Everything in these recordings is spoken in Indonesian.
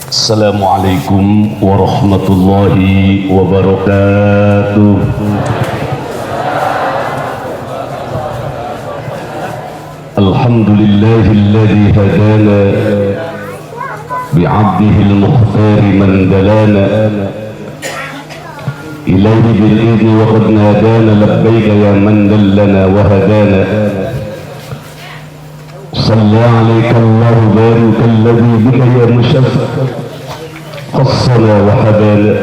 Assalamualaikum warahmatullahi wabarakatuh. Alhamdulillahilladzi hadana bi'abdihi al-mukhtar man dalana ilayhi bil idni wa qad nadana labbayka ya man dallana wa hadana. صلى عليك الله بارك الذي بك يا مشفع خصنا وحبانا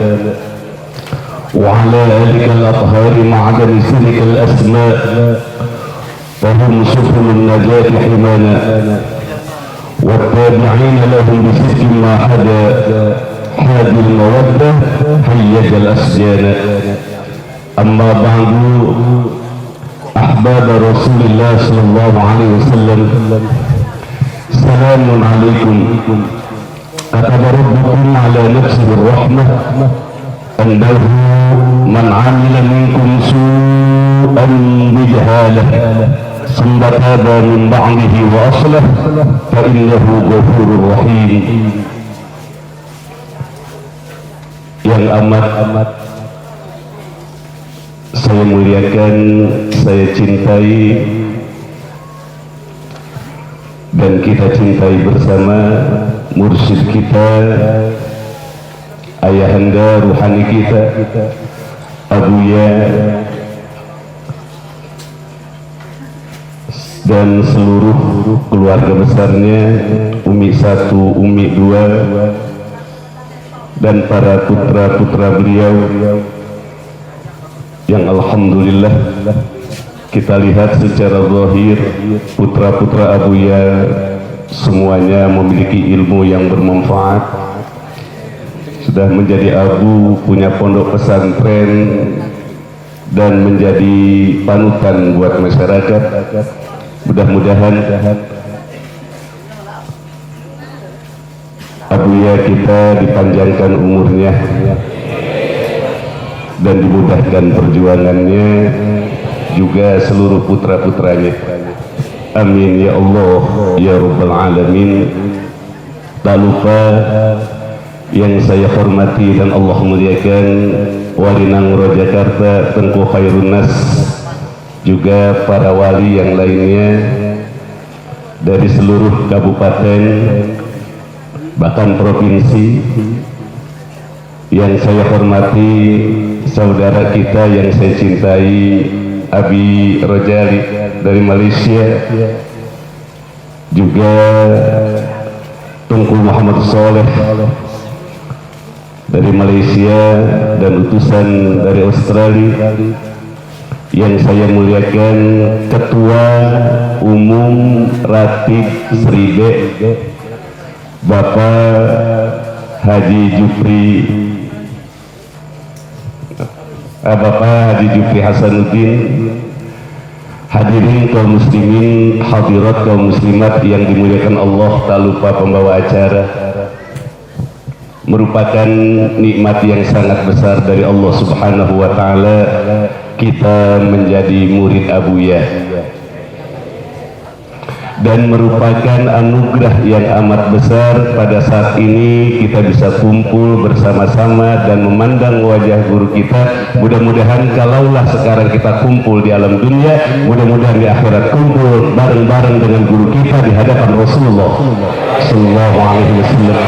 وعلى آلك الأطهار مع جنسك الأسماء وهم سفن النجاة حمانا والتابعين لهم بصدق ما حدا حادي المودة هيج الأسجان. أما بعد أحباب رسول الله صلى الله عليه وسلم سلام عليكم. كتب ربكم على نفسه الرحمة أنه من عمل منكم سوءا بجهالة ثم تاب من بعده وأصلح فإنه غفور رحيم. Yang amat saya muliakan, saya cintai, dan kita cintai bersama mursyid kita, ayahanda ruhani kita, Abuya, dan seluruh keluarga besarnya, Umi 1, Umi 2, dan para putra-putra beliau yang alhamdulillah kita lihat secara zahir putra-putra Abuya semuanya memiliki ilmu yang bermanfaat, sudah menjadi abu, punya pondok pesantren, dan menjadi panutan buat masyarakat. Mudah-mudahan Abuya kita dipanjangkan umurnya dan dimudahkan perjuangannya, juga seluruh putra-putranya. Amin ya Allah ya Rabbal Alamin. Tak lupa yang saya hormati dan Allah muliakan Wali Nangro Jakarta Tengku Khairun Nas, juga para wali yang lainnya dari seluruh kabupaten bahkan provinsi. Yang saya hormati saudara kita yang saya cintai, Abi Rojali dari Malaysia, juga Tunku Muhammad Soleh dari Malaysia, dan utusan dari Australia. Yang saya muliakan Ketua Umum Ratib Seribe, Bapak Haji Jufri Hasanuddin, hadirin kaum muslimin, hadirat kaum muslimat yang dimuliakan Allah, tak lupa pembawa acara. Merupakan nikmat yang sangat besar dari Allah Subhanahu wa Ta'ala kita menjadi murid Abuya, dan merupakan anugerah yang amat besar pada saat ini kita bisa kumpul bersama-sama dan memandang wajah guru kita. Mudah-mudahan kalaulah sekarang kita kumpul di alam dunia, mudah-mudahan di akhirat kumpul bareng-bareng dengan guru kita di hadapan Rasulullah Sallallahu Alaihi Wasallam.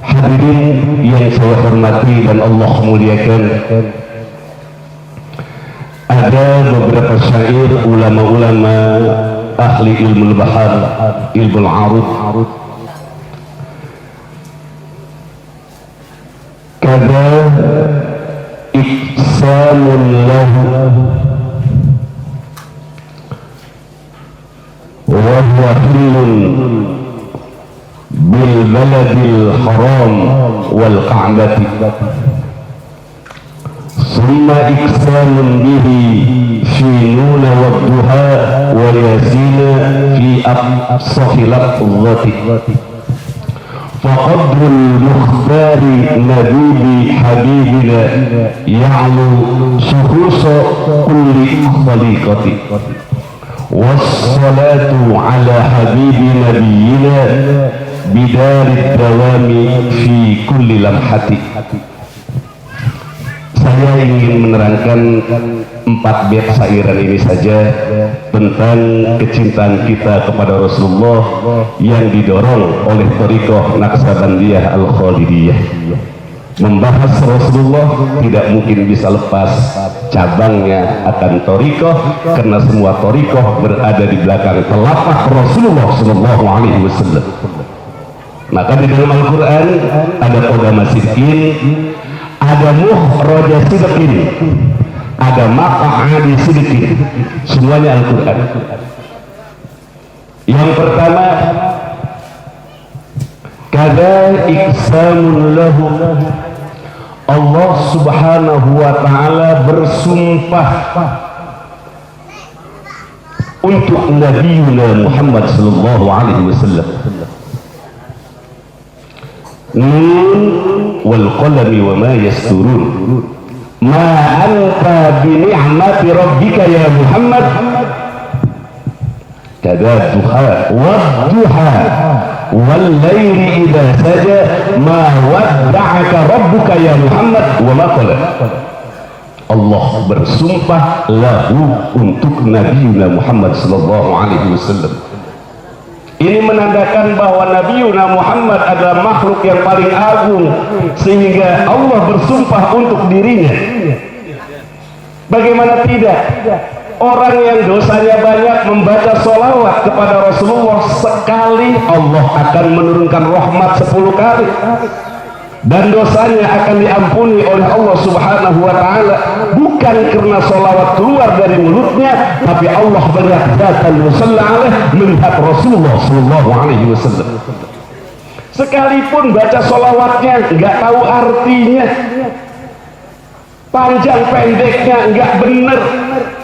Hadirin yang saya hormati dan Allah muliakan, ada beberapa syair ulama-ulama ahli ilmu bahar, ilmu arud, kada iksamun lahu wa huwa hillun bil baladil haram wal ka'bati, ثم إكسام به في نون والضحى والياسين في أقصى لفظة، فقدر المختار نبيب حبيبنا يعلو شخوص كل خليقة، والصلاة على حبيب نبينا bidarid dawami fi kulli lamhati. Saya ingin menerangkan 4 bait syairan ini saja tentang kecintaan kita kepada Rasulullah yang didorong oleh Thariqah Naqsabandiyah Al-Khalidiyah. Membahas Rasulullah tidak mungkin bisa lepas cabangnya akan Thariqah, karena semua Thariqah berada di belakang telapak Rasulullah Sallallahu Alaihi Wasallam. Maka di dalam Al-Quran ada qodama sidqin, ada muhraja sidqin, ada maq'adi sidqin, semuanya Al-Quran. Yang pertama, kada iksamun lahu, Allah subhanahu wa ta'ala bersumpah untuk Nabi Muhammad sallallahu alaihi wasallam. Nun wal qalami wa ma yasturun, ma anta bi ni'mati rabbika ya Muhammad, kada duha wa duha wal laili idza saja, ma wadda'aka rabbuka ya Muhammad wa ma qala. Allah bersumpah lahu untuk Nabi Muhammad sallallahu alaihi wasallam. Ini menandakan bahwa Nabi Muhammad adalah makhluk yang paling agung, sehingga Allah bersumpah untuk dirinya. Bagaimana tidak? Orang yang dosanya banyak membaca sholawat kepada Rasulullah sekali, Allah akan menurunkan rahmat 10 kali, dan dosanya akan diampuni oleh Allah subhanahu wa ta'ala, bukan karena sholawat keluar dari mulutnya, tapi Allah melihat zatal musalla alaih, melihat Rasulullah sallallahu alaihi wasallam. Sekalipun baca sholawatnya nggak tahu artinya, panjang pendeknya nggak benar,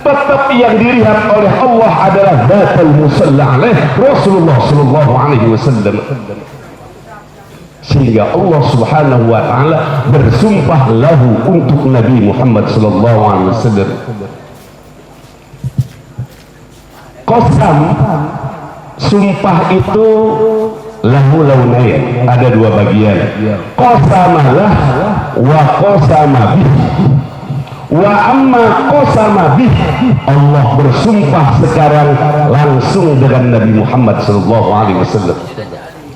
tetap yang dilihat oleh Allah adalah zatal musalla alaih, Rasulullah sallallahu alaihi wasallam. Sehingga Allah subhanahu wa ta'ala bersumpah lahu untuk Nabi Muhammad sallallahu alaihi wasallam. Qasam, sumpah itu lahu launain, ada 2 bagian. Qasamalah wa qasamabih. Wa amma qasamabih, Allah bersumpah sekarang langsung dengan Nabi Muhammad sallallahu alaihi wasallam.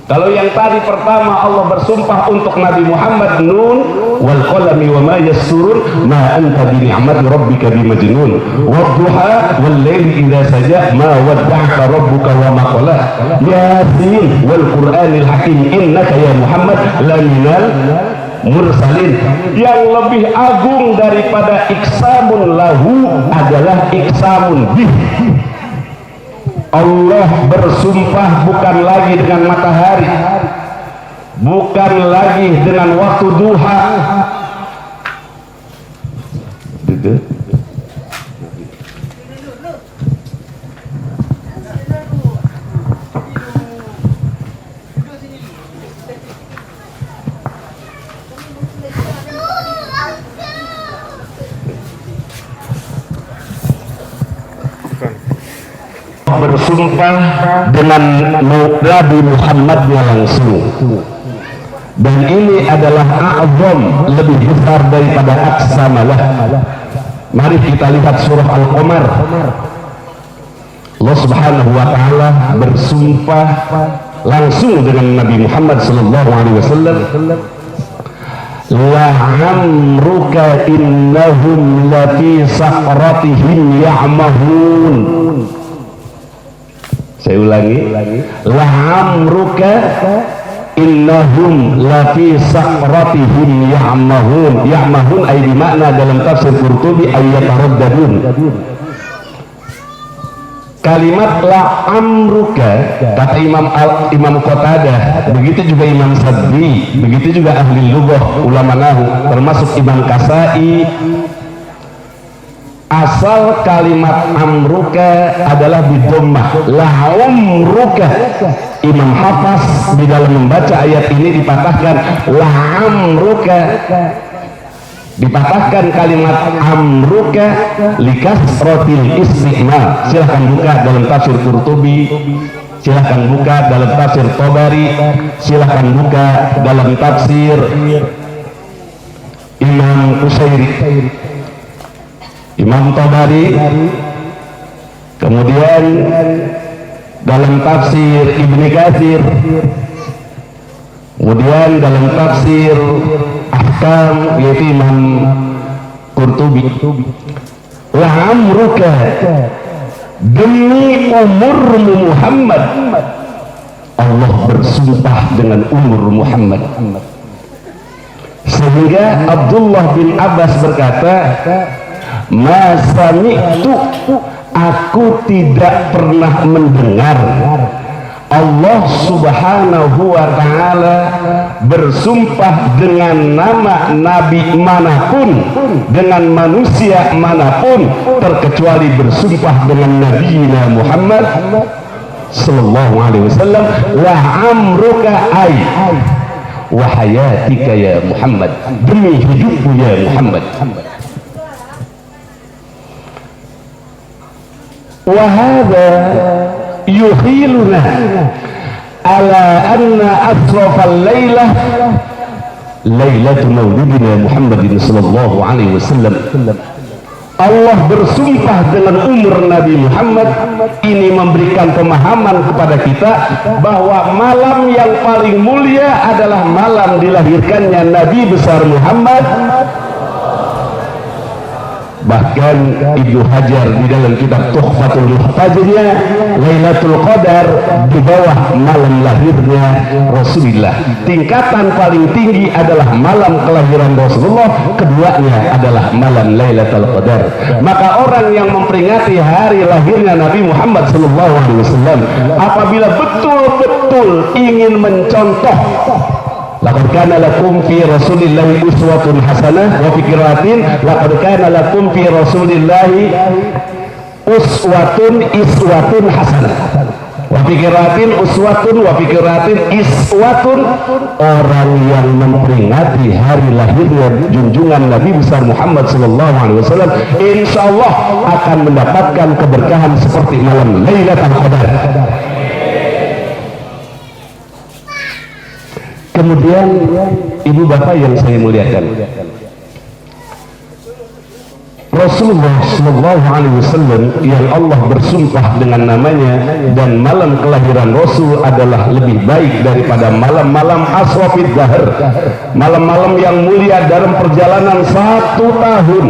Kalau yang tadi pertama Allah bersumpah untuk Nabi Muhammad, nun wal qalami wa ma yasturun, ma anta bi ni'mati rabbika bi majnun, wadduha wal laili idza saja, ma wadda'aka rabbuka wa ma qala, yasin wal qur'anil hakim, innaka ya Muhammad laminal mursalin. Yang lebih agung daripada iksamun lahu adalah iksamun bih. Allah bersumpah bukan lagi dengan matahari, bukan lagi dengan waktu duha. Bersumpah dengan Nabi Muhammadnya langsung, dan ini adalah a'zam, lebih besar daripada aqsamalah. Mari kita lihat surah Al-Qamar. Allah subhanahu wa ta'ala bersumpah langsung dengan Nabi Muhammad sallallahu alaihi wasallam. La'amruka innahum lafi saqratihim ya'mahun. Saya ulangi, la'amruka innahum lafi saqratihim ya'mahun. Ya'mahun ay dimakna dalam tafsir Qurtubi ayyataraddadun. Kalimat la'amruka, kata Imam Qatadah, begitu juga Imam Saddi, begitu juga ahli lughah, ulama nahu, termasuk Imam Kasai. Asal kalimat amruka adalah bidommah, la'umruka. Imam Hafaz di dalam membaca ayat ini dipatahkan la'amruka, dipatahkan kalimat amruka likasratil istiqmal. Silahkan buka dalam tafsir Qurtubi silahkan buka dalam tafsir Tabari, silahkan buka dalam tafsir Imam Qusairi, Imam Tabari, kemudian dalam tafsir Ibnu Katsir, kemudian dalam tafsir Ahkam yaitu Imam Qurtubi. Wa amruka, demi umurmu Muhammad, Allah bersumpah dengan umur Muhammad. Sehingga Abdullah bin Abbas berkata, ma sami'tu, aku tidak pernah mendengar Allah subhanahu wa ta'ala bersumpah dengan nama nabi manapun, dengan manusia manapun, terkecuali bersumpah dengan Nabi Muhammad sallallahu alaihi wasallam. La amruka ay wa hayatika ya Muhammad, demi hidupmu ya Muhammad. Wa hadha yuhiluna ala anna asrafal laylah lailatu maulidina Muhammadin sallallahu alaihi wasallam. Allah bersumpah dengan umur Nabi Muhammad. Ini memberikan pemahaman kepada kita bahwa malam yang paling mulia adalah malam dilahirkannya Nabi besar Muhammad. Bahkan Ibnu Hajar di dalam kitab Tuhfatul Muhtajirnya, Lailatul Qadar di bawah malam lahirnya Rasulullah. Tingkatan paling tinggi adalah malam kelahiran Rasulullah, keduanya adalah malam Lailatul Qadar. Maka orang yang memperingati hari lahirnya Nabi Muhammad SAW, apabila betul-betul ingin mencontoh, laqad kana lakum fi rasulillahi uswatun hasanah, wa fi qiraatin laqad kana lakum fi rasulillahi uswatun iswatun hasanah, wa fi qiraatin uswatun, wa fi qiraatin iswatun. Orang yang memperingati hari lahirnya junjungan Nabi besar Muhammad sallallahu alaihi wasallam insyaallah akan mendapatkan keberkahan seperti malam Lailatul Qadar. Kemudian ibu bapak yang saya muliakan, Rasulullah sallallahu alaihi wasallam yang Allah bersumpah dengan namanya dan malam kelahiran Rasul adalah lebih baik daripada malam-malam aswafid dahr, malam-malam yang mulia dalam perjalanan 1 tahun,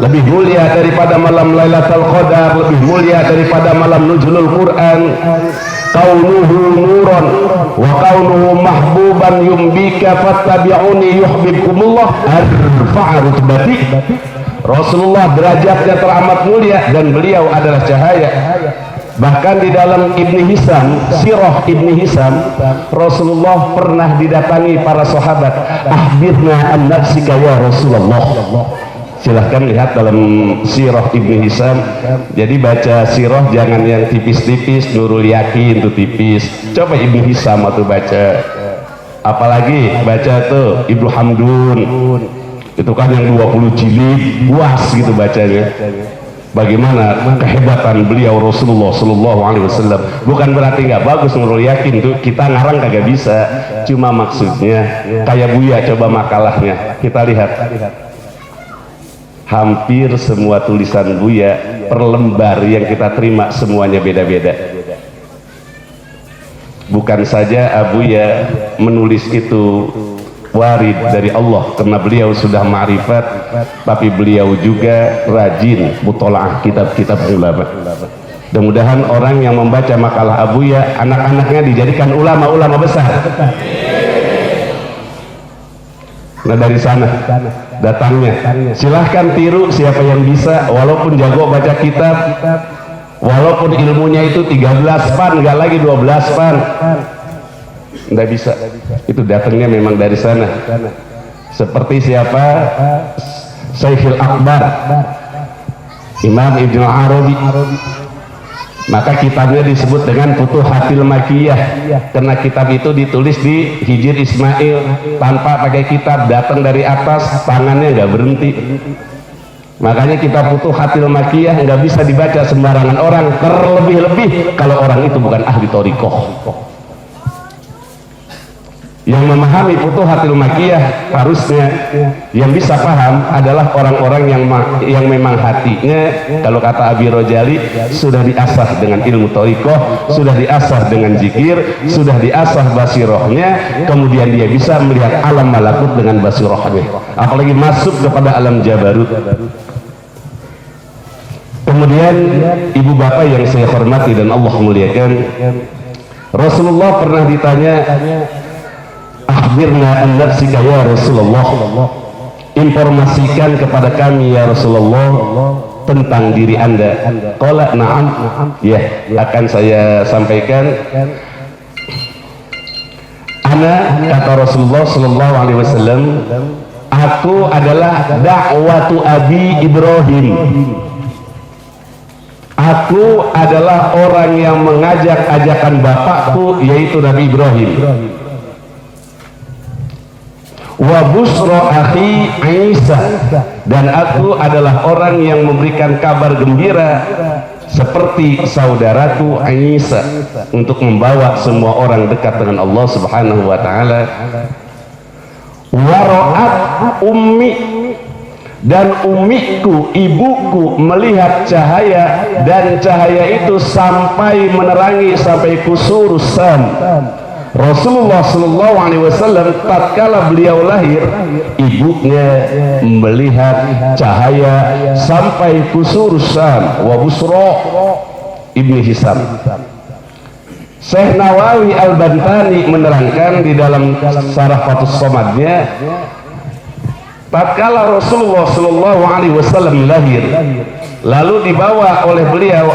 lebih mulia daripada malam Lailatul Qadar, lebih mulia daripada malam Nuzulul Quran. Kaunuhu nuran wa kaunuhu mahbuban yumbika fattabi'uni yuhibbukumullah arfa'a rutbati. Rasulullah derajatnya teramat mulia dan beliau adalah cahaya. Bahkan di dalam Ibni Hisam, Sirah Ibni Hisam, Rasulullah pernah didatangi para sahabat, akhbirna an nafsika ya Rasulullah. Silahkan lihat dalam Sirah Ibni Hisam. Jadi baca Sirah jangan yang tipis-tipis, Nurul Yakin itu tipis. Coba Ibni Hisam atau baca. Apalagi baca tuh Ibnu Hamdun. Itu kan yang 20 jilid, puas gitu bacanya. Bagaimana kehebatan beliau Rasulullah sallallahu alaihi wasallam. Bukan berarti nggak bagus Nurul Yakin tuh, kita ngarang kagak bisa. Cuma maksudnya kayak Buya, coba makalahnya kita lihat. Hampir semua tulisan Buya per lembar yang kita terima semuanya beda-beda. Bukan saja Abuya menulis itu warid dari Allah karena beliau sudah ma'rifat, tapi beliau juga rajin mutolaah kitab-kitab ulama. Mudah-mudahan orang yang membaca makalah Abuya, anak-anaknya dijadikan ulama-ulama besar. Nah dari sana datangnya. Silahkan tiru siapa yang bisa, walaupun jago baca kitab, walaupun ilmunya itu 13 pan, nggak lagi 12 pan, nggak bisa. Itu datangnya memang dari sana. Seperti siapa? Syekhul Akbar, Imam Ibnu Arabi. Maka kitabnya disebut dengan Futuhatil Makkiyah karena kitab itu ditulis di Hijr Ismail tanpa pakai kitab, datang dari atas, tangannya nggak berhenti. Makanya kita butuh Khatil Makiyah, nggak bisa dibaca sembarangan orang, terlebih-lebih kalau orang itu bukan ahli thariqah. Yang memahami Futuhatul Makkiyah harusnya yang bisa paham adalah orang-orang yang memang hatinya, kalau kata Abi Rojali, sudah diasah dengan ilmu thariqah, sudah diasah dengan zikir, sudah diasah basirohnya, kemudian dia bisa melihat alam malakut dengan basirohnya, apalagi masuk kepada alam jabarut. Kemudian ibu bapak yang saya hormati dan Allah muliakan, Rasulullah pernah ditanya, akhbirna an nafsika ya Rasulullah, informasikan kepada kami ya Rasulullah tentang diri anda. Qala na'am, ya akan saya sampaikan. Ana, kata Rasulullah sallallahu alaihi wasallam, aku adalah dakwatu Abi Ibrahim. Aku adalah orang yang mengajak ajakan bapakku, yaitu Nabi Ibrahim. Wa busra akhi Isa, dan aku adalah orang yang memberikan kabar gembira seperti saudaraku Isa, untuk membawa semua orang dekat dengan Allah Subhanahu wa taala. Wa ra'at ummi, dan ummiku, ibuku, melihat cahaya, dan cahaya itu sampai menerangi sampai kusur Sam. Rasulullah sallallahu alaihi wasallam tatkala beliau lahir, ibunya melihat cahaya sampai kusur Sam. Wa busra ibni Hisam. Syekh Nawawi Al-Bantani menerangkan di dalam Syarah Fathus Shamadnya, tatkala Rasulullah sallallahu alaihi wasallam lahir, lalu dibawa oleh beliau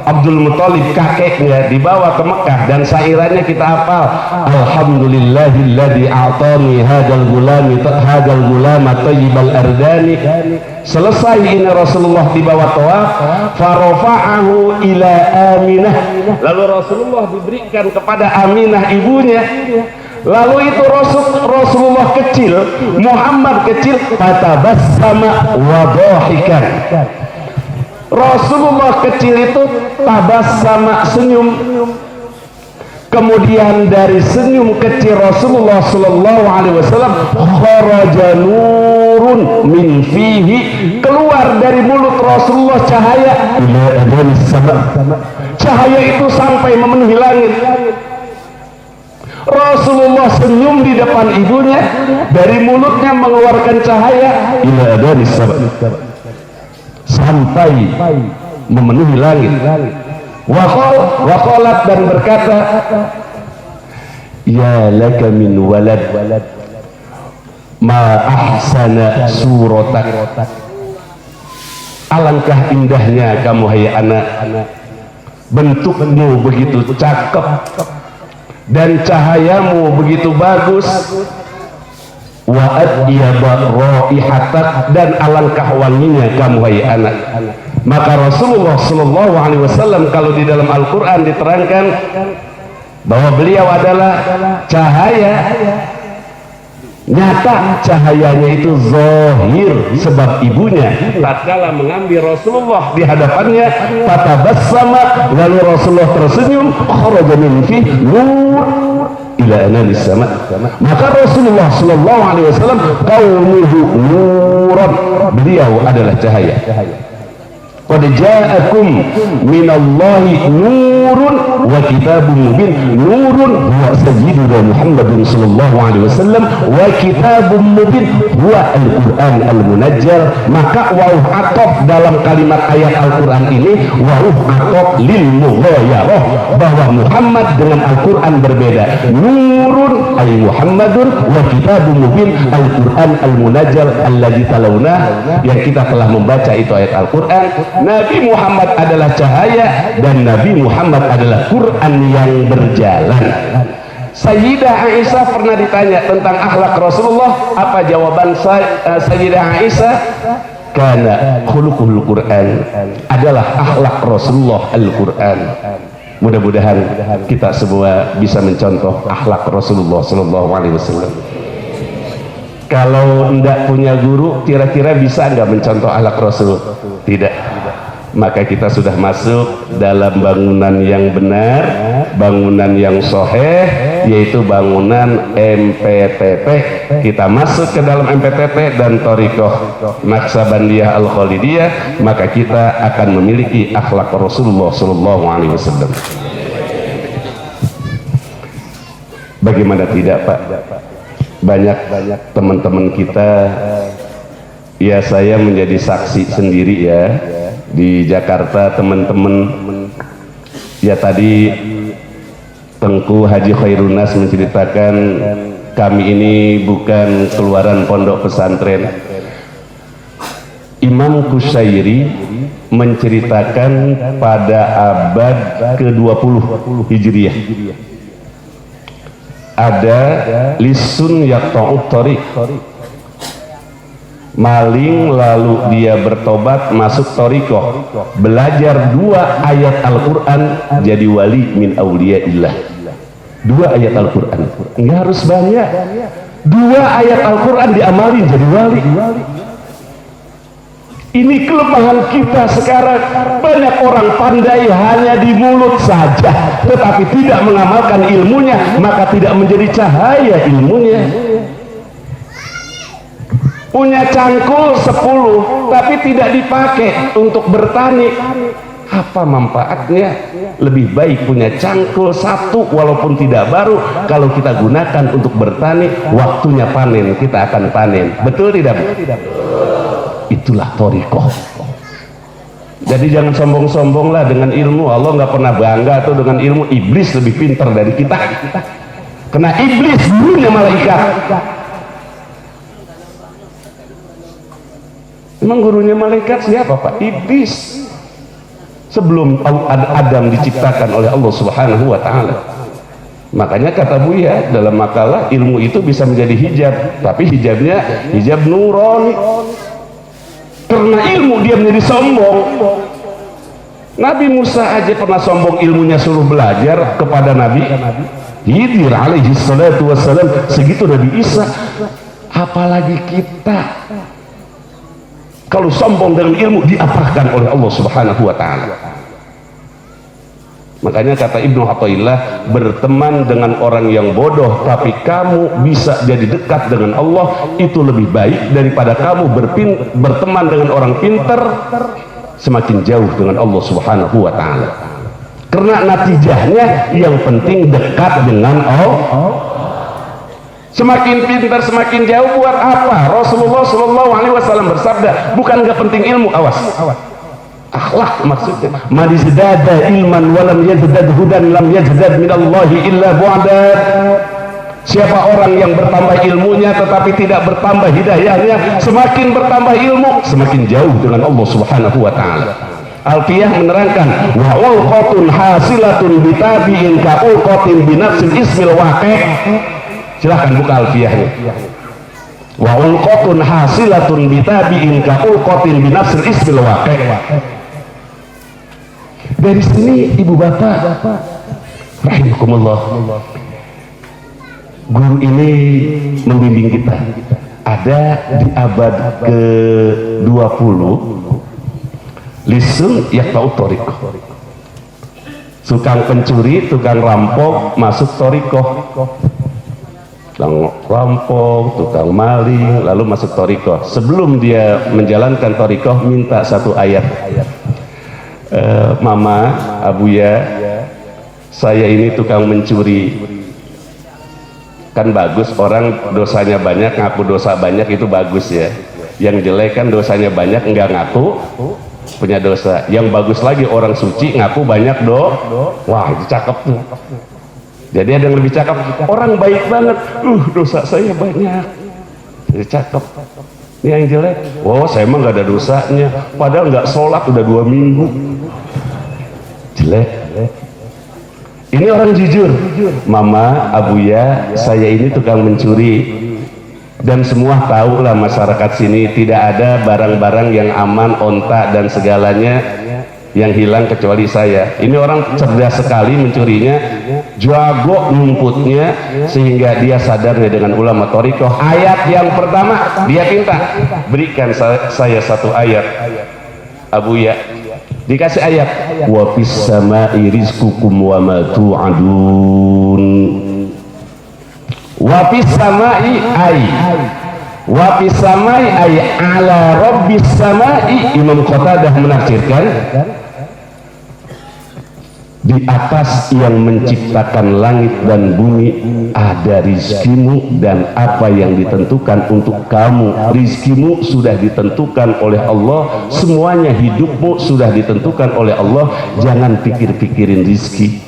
Abdul Muthalib, kakeknya, dibawa ke Mekah, dan sairannya kita hafal, alhamdulillahilladzi a'tani hadzal gulama thayyibal ardani. Selesai ini Rasulullah dibawa tawaf, farafa'ahu ila Aminah, lalu Rasulullah diberikan kepada Aminah ibunya. Lalu itu Rasulullah kecil, Muhammad kecil, fatabassama wa dhahikan. Rasulullah kecil itu tabassama, senyum. Kemudian dari senyum kecil Rasulullah sallallahu alaihi wasallam, kharaja nurun min fihi, keluar dari mulut Rasulullah cahaya, ila adhanis sama, cahaya itu sampai memenuhi langit. Rasulullah senyum di depan ibunya, dari mulutnya mengeluarkan cahaya, ila adhanis sama, sampai memenuhi langit. Waqalat, dan berkata, ya laka min walad ma ahsana suratak, alangkah indahnya kamu hai anak, bentukmu begitu cakep dan cahayamu begitu bagus. Wa atyaba raihatak, dan alangkah wanginya kamu hai anak. Maka Rasulullah sallallahu alaihi wasallam, kalau di dalam Al-Qur'an diterangkan bahwa beliau adalah cahaya, nyata cahayanya itu zahir, sebab ibunya tatkala mengambil Rasulullah di hadapannya, fatabassama, lalu Rasulullah tersenyum, kharaja min fi nur ila analis sama. Maka Rasulullah sallallahu alaihi wasallam qaumuhu nuran, beliau adalah cahaya. Qad ja'akum minallahi nurun wa kitabun mubin. Nurun huwa sayyiduna Muhammadun sallallahu alaihi wasallam, wa kitabun mubin huwa al-Qur'an al-munajjal. Maka wa'uh atof dalam kalimat ayat Al-Quran ini, wa'uh atof lil mughayarah, bahwa Muhammad dengan Al-Quran berbeda. Nurun ay Muhammadun, wa kitabun mubin al-Quran al-munajjal alladzi talawna, yang kita telah membaca itu ayat Al-Quran. Nabi Muhammad adalah cahaya, dan Nabi Muhammad adalah Quran yang berjalan. Sayyidah Aisyah pernah ditanya tentang akhlak Rasulullah. Apa jawaban Sayyidah Aisyah? Kana khuluqul Quran, adalah akhlak Rasulullah Al-Quran. Mudah-mudahan kita semua bisa mencontoh akhlak Rasulullah sallallahu alaihi wasallam. Kalau tidak punya guru, kira-kira bisa nggak mencontoh akhlak Rasul? Tidak. Maka kita sudah masuk dalam bangunan yang benar, bangunan yang soheh, yaitu bangunan MPTP. Kita masuk ke dalam MPTP dan Thariqah Naksabandiyah Al-Khalidiyah, maka kita akan memiliki akhlak Rasulullah SAW. Bagaimana tidak, Pak? Banyak teman-teman kita, ya saya menjadi saksi sendiri ya, di Jakarta teman-teman, ya tadi Tengku Haji Khairunas menceritakan kami ini bukan keluaran pondok pesantren. Imam Qushairi menceritakan pada abad ke-20 Hijriah ada lisun yaqta'ut thariq, maling lalu dia bertobat masuk thariqah, belajar 2 ayat Al-Quran jadi wali min awliyaillah. 2 ayat Al-Quran, nggak harus banyak, 2 ayat Al-Quran diamalin jadi wali. Ini kelemahan kita sekarang. Banyak orang pandai hanya di mulut saja, tetapi tidak mengamalkan ilmunya, maka tidak menjadi cahaya ilmunya. Punya cangkul 10 tapi tidak dipakai untuk bertani, apa manfaatnya? Lebih baik punya cangkul 1 walaupun tidak baru, kalau kita gunakan untuk bertani, waktunya panen kita akan panen. Betul tidak? Itulah thariqah. Jadi jangan sombong-sombong lah dengan ilmu. Allah nggak pernah bangga tuh dengan ilmu. Iblis lebih pintar dari kita, karena iblis gurunya malaikat. Emang gurunya malaikat siapa, Pak? Iblis. Sebelum Adam diciptakan oleh Allah Subhanahu wa Ta'ala. Makanya kata Buya dalam makalah, ilmu itu bisa menjadi hijab, tapi hijabnya hijab nurani. Karena ilmu dia menjadi sombong. Nabi Musa aja pernah sombong, ilmunya suruh belajar kepada Nabi Khidir alaihi salatu wassalam, segitu Nabi Isa. Apalagi kita, kalau sombong dengan ilmu diapakan oleh Allah Subhanahu wa Ta'ala. Makanya kata Ibnu Athaillah, berteman dengan orang yang bodoh tapi kamu bisa jadi dekat dengan Allah, itu lebih baik daripada kamu berteman dengan orang pintar semakin jauh dengan Allah Subhanahu wa Ta'ala. Karena natijahnya yang penting dekat dengan Allah. Semakin pintar semakin jauh buat apa? Rasulullah SAW bersabda, bukan gak penting ilmu, awas, akhlak maksudnya. Man izdada ilman wa lam yazdad hudan lam yazdad minallahi illa bu'da. Siapa orang yang bertambah ilmunya tetapi tidak bertambah hidayahnya, semakin bertambah ilmu semakin jauh dengan Allah Subhanahu wa Ta'ala. Alfiyah menerangkan, wa ulqatun hasilatun bitabi'in ka ulqatin binafsil ismil waqi'. Silahkan buka Alfiyahnya. Wa ulqatun hasilatun bitabi'in ka ulqatin binafsil ismil waqi'. Dari sini ibu bapak rahimakumullah, guru ini membimbing kita. Ada di abad ke-20 lisun yaqta'ut thariq. Tukang pencuri, tukang rampok masuk thariqah. Tukang rampok, tukang maling lalu masuk thariqah. Sebelum dia menjalankan thariqah minta 1 ayat. Mama, Abuya, saya ini tukang mencuri. Kan bagus orang dosanya banyak ngaku dosa banyak, itu bagus ya. Yang jelek kan dosanya banyak enggak ngaku punya dosa. Yang bagus lagi orang suci ngaku banyak wah itu cakep tuh. Jadi ada yang lebih cakep, orang baik banget, dosa saya banyak, jadi cakep. Ini yang jelek, oh saya emang nggak ada dosanya, padahal nggak sholat udah 2 minggu, jelek. Ini orang jujur, Mama, Abuya, saya ini tukang mencuri, dan semua tahu lah masyarakat sini tidak ada barang-barang yang aman, onta dan segalanya yang hilang kecuali saya. Ini orang cerdas sekali mencurinya, jago ngumputnya, sehingga dia sadarnya dengan ulama thariqah. Ayat yang pertama dia minta, berikan saya satu ayat. Abuya dikasih ayat, wa fis samai rizqukum wa ma tu'adun. Wa fis samai ay wa fis samai ay ala rabbis samai. Imam Qatadah menafsirkan, di atas yang menciptakan langit dan bumi ada rizkimu dan apa yang ditentukan untuk kamu. Rizkimu sudah ditentukan oleh Allah, semuanya hidupmu sudah ditentukan oleh Allah. Jangan pikir-pikirin rizki.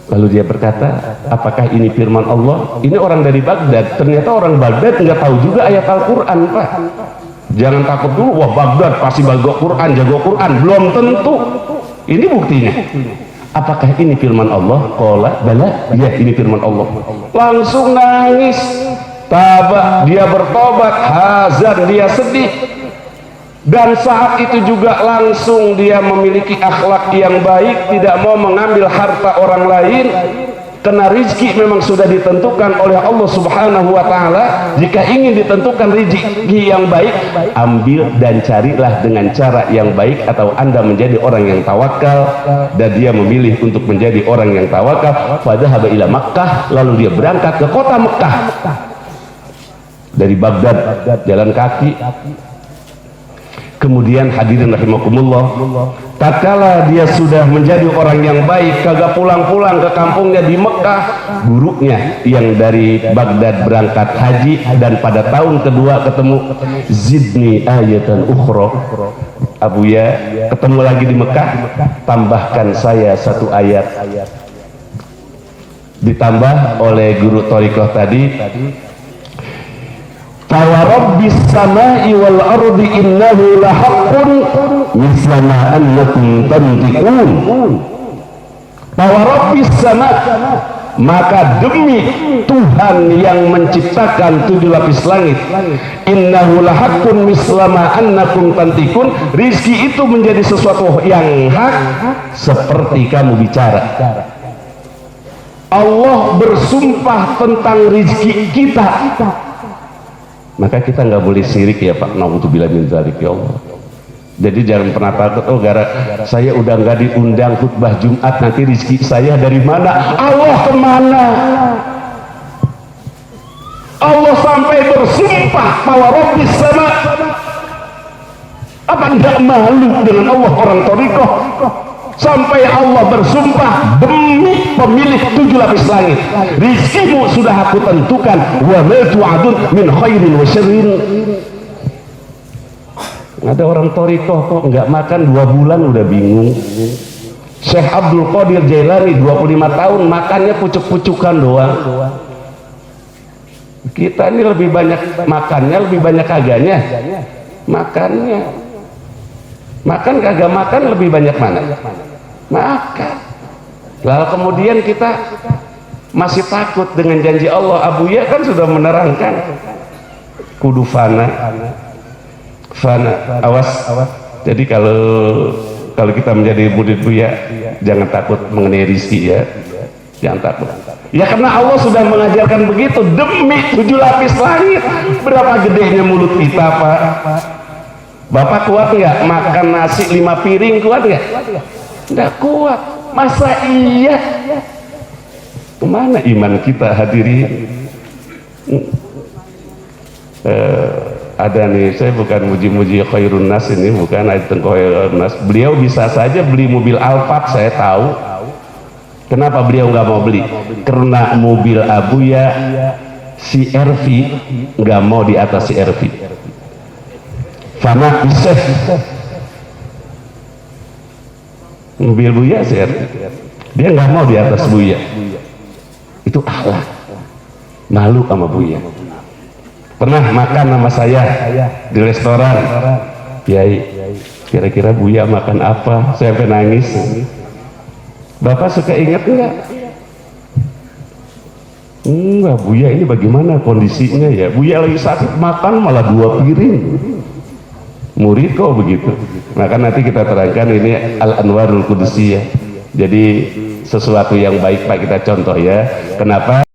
Lalu dia berkata, apakah ini firman Allah? Ini orang dari Baghdad. Ternyata orang Baghdad nggak tahu juga ayat Al-Quran, Pak. Jangan takut dulu, wah Baghdad pasti jago Quran, jago Quran. Belum tentu. Ini buktinya. Apakah ini firman Allah? Qala bala, ya ini firman Allah. Langsung nangis. Tabah, dia bertobat. Hazan, dia sedih. Dan saat itu juga langsung dia memiliki akhlak yang baik, tidak mau mengambil harta orang lain. Karena rizki memang sudah ditentukan oleh Allah Subhanahu wa Ta'ala. Jika ingin ditentukan rizki yang baik, ambil dan carilah dengan cara yang baik, atau Anda menjadi orang yang tawakal. Dan dia memilih untuk menjadi orang yang tawakal. Fadhahaba ila Makkah, lalu dia berangkat ke kota Mekah dari Baghdad, jalan kaki. Kemudian hadirin rahimakumullah, tatkala dia sudah menjadi orang yang baik, kagak pulang-pulang ke kampungnya di Mekah, gurunya yang dari Baghdad berangkat haji, dan pada tahun kedua ketemu, zidni ayatan ukhra. Abuya, ketemu lagi di Mekah, tambahkan saya satu ayat. Ditambah oleh guru thariqah tadi, Fawarabbis samai wal ardi innahu lahaqqun misla ma annakum tantiqun. Fawarabbis sama, maka demi Tuhan yang menciptakan 7 lapis langit, innahu lahaqqun misla ma annakum tantiqun. Rizki itu menjadi sesuatu yang hak seperti kamu bicara. Allah bersumpah tentang rizki kita, maka kita nggak boleh syirik ya Pak. Naudzubillah min dzalik ya Allah. Jadi jangan pernah takut, oh gara saya udah nggak diundang khutbah Jumat, nanti rizki saya dari mana? Allah kemana? Allah sampai bersumpah bahwa Rabbis sama. Apa nggak malu dengan Allah orang thariqah? Sampai Allah bersumpah, demi pemilik 7 lapis langit, rizkimu sudah aku tentukan, wa ma tu'adun min khairin wa syarrin. Ada orang thariqah kok nggak makan 2 bulan udah bingung. Syekh Abdul Qadir Jailani 25 tahun makannya pucuk-pucukan doang. Kita ini lebih banyak makannya, lebih banyak kagaknya. Makannya, makan kagak makan lebih banyak mana? Makan. Lalu kemudian kita masih takut dengan janji Allah. Abuya kan sudah menerangkan, kudu fana, awas. Jadi kalau kita menjadi murid Buya, jangan takut mengenai rizki ya, jangan takut. Ya karena Allah sudah mengajarkan begitu, demi 7 lapis langit. Berapa gedenya mulut kita Pak? Bapak kuat nggak makan nasi 5 piring, kuat nggak? Nggak kuat. Masa iya? Kemana iman kita hadirin? Ada nih, saya bukan muji-muji khairun nas, ini bukan ayat khairun nas. Beliau bisa saja beli mobil Alphard, saya tahu. Kenapa beliau nggak mau beli? Karena mobil Abuya CR-V nggak mau di atas CR-V. Fana bisa mobil Buya CR, dia nggak mau di atas Buya. Itu akhlak, malu sama Buya. Pernah makan sama saya di restoran, Kiai, kira-kira Buya makan apa? Saya sampai nangis. Bapak suka ingat nggak? Enggak, Buya ini bagaimana kondisinya ya? Buya lagi sakit, makan malah 2 piring. murid kok begitu. Maka nanti kita terangkan ini Al-Anwarul Qudusiyah. Jadi sesuatu yang baik Pak kita contoh ya. Kenapa?